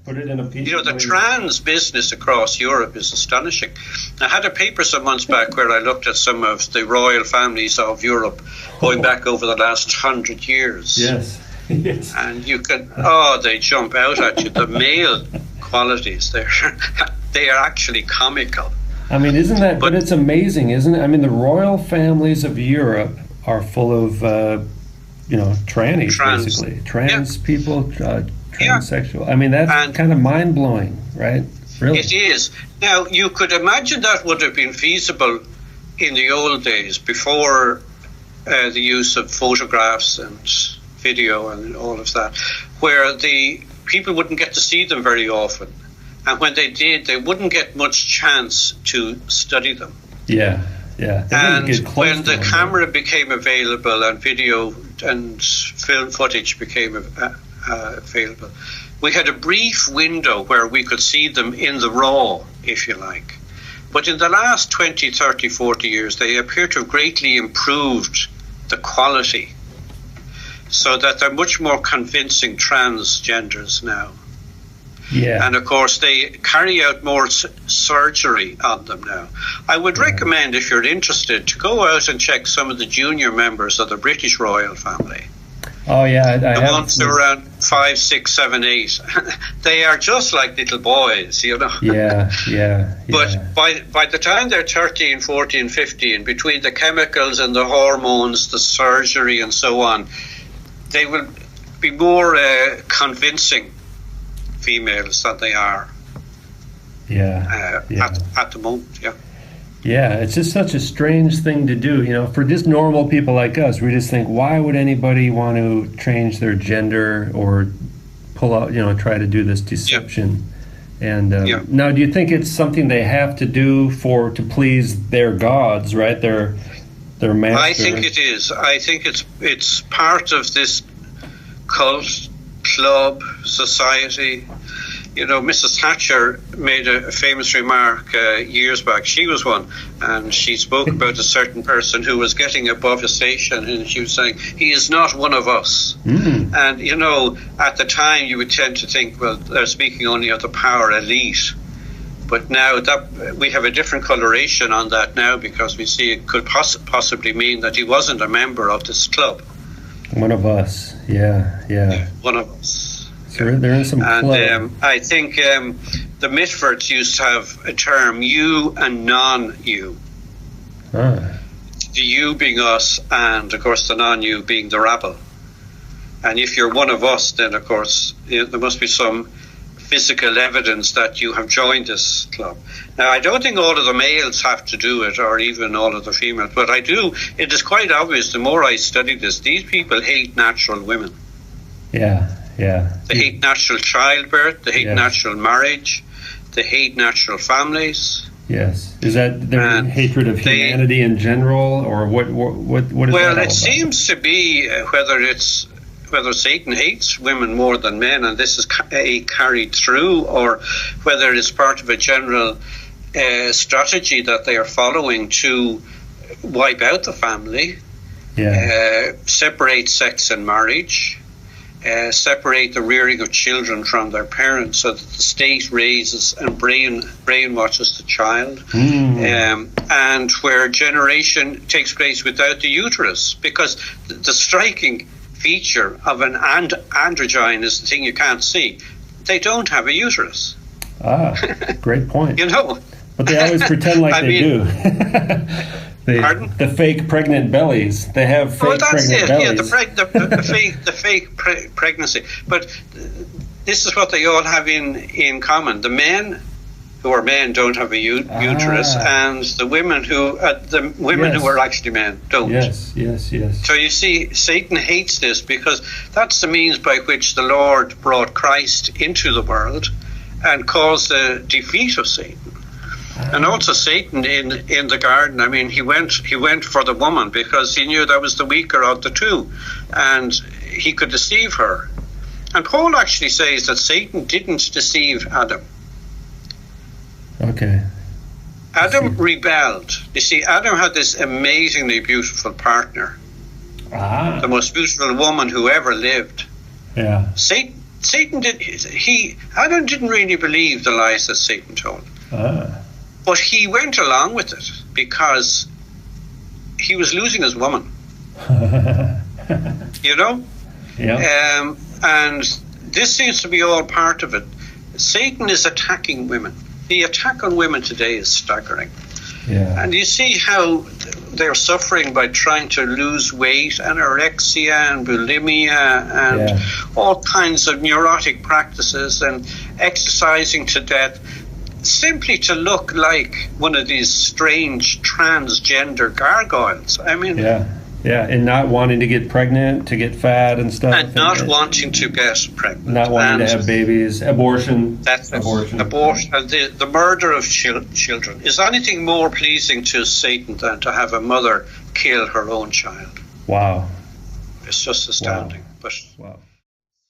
Put it in a piece. The trans business across Europe is astonishing. I had a paper some months back where I looked at some of the royal families of Europe going back over the last 100 years. Yes. Yes. And you can, they jump out at you. The male qualities, they are actually comical. I mean, isn't that, but it's amazing, isn't it? I mean, the royal families of Europe are full of, trannies, basically. Trans people, transsexual. I mean, that's kind of mind-blowing, right? Really? It is. Now, you could imagine that would have been feasible in the old days, before the use of photographs and video and all of that, where the people wouldn't get to see them very often. And when they did, they wouldn't get much chance to study them. Yeah. And when the camera became available and video and film footage became available, we had a brief window where we could see them in the raw, if you like. But in the last 20, 30, 40 years, they appear to have greatly improved the quality, so that they're much more convincing transgenders now. Yeah. And of course, they carry out more surgery on them now. I would recommend, if you're interested, to go out and check some of the junior members of the British royal family. Oh, yeah. The ones who are around 5, 6, 7, 8. They are just like little boys, Yeah. But by the time they're 13, 14, 15, between the chemicals and the hormones, the surgery and so on, they will be more convincing females than they are at the moment. Yeah, it's just such a strange thing to do, for just normal people like us. We just think, why would anybody want to change their gender or pull out, try to do this deception? And now, do you think it's something they have to do to please their gods, right? Their master? I think it is. I think it's part of this cult, club, society. Mrs. Thatcher made a famous remark years back. She was one, and she spoke about a certain person who was getting above a station, and she was saying, he is not one of us. And, at the time you would tend to think, well, they're speaking only of the power elite. But now that we have a different coloration on that now, because we see it could possibly mean that he wasn't a member of this club. One of us, yeah. One of us. So they're in some club. And I think the Mitfords used to have a term, you and non-you. The you being us, and of course the non-you being the rabble. And if you're one of us, then of course there must be some physical evidence that you have joined this club. Now, I don't think all of the males have to do it, or even all of the females, but it is quite obvious, the more I study this, these people hate natural women. Yeah. They hate natural childbirth, they hate natural marriage, they hate natural families. Yes. Is that their hatred of humanity in general, or what is that all Well, it about? seems to be whether Satan hates women more than men, and this is carried through, or whether it's part of a general strategy that they are following to wipe out the family, separate sex and marriage, separate the rearing of children from their parents, so that the state raises and brainwashes the child, and where generation takes place without the uterus, because the striking feature of an androgyne is the thing you can't see. They don't have a uterus. Great point. But they always pretend like they do. Pardon? The fake pregnant bellies. They have fake pregnant bellies. Yeah, the fake pregnancy. But this is what they all have in common. The men who are men don't have a uterus, and the women who are actually men don't. Yes. So you see, Satan hates this, because that's the means by which the Lord brought Christ into the world and caused the defeat of Satan. And also Satan in the garden, I mean, he went for the woman because he knew that was the weaker of the two, and he could deceive her. And Paul actually says that Satan didn't deceive Adam. Okay. Adam rebelled. You see, Adam had this amazingly beautiful partner, the most beautiful woman who ever lived. Yeah. Satan Satan Adam didn't really believe the lies that Satan told. But he went along with it because he was losing his woman. You know? Yeah. And this seems to be all part of it. Satan is attacking women. The attack on women today is staggering. Yeah. And you see how they're suffering by trying to lose weight, anorexia and bulimia and all kinds of neurotic practices and exercising to death simply to look like one of these strange transgender gargoyles. I mean... Yeah, and not wanting to get pregnant, to get fat and stuff. And not wanting to get pregnant. Not wanting to have babies. Abortion. That's abortion. The murder of children. Is anything more pleasing to Satan than to have a mother kill her own child? Wow. It's just astounding. Wow.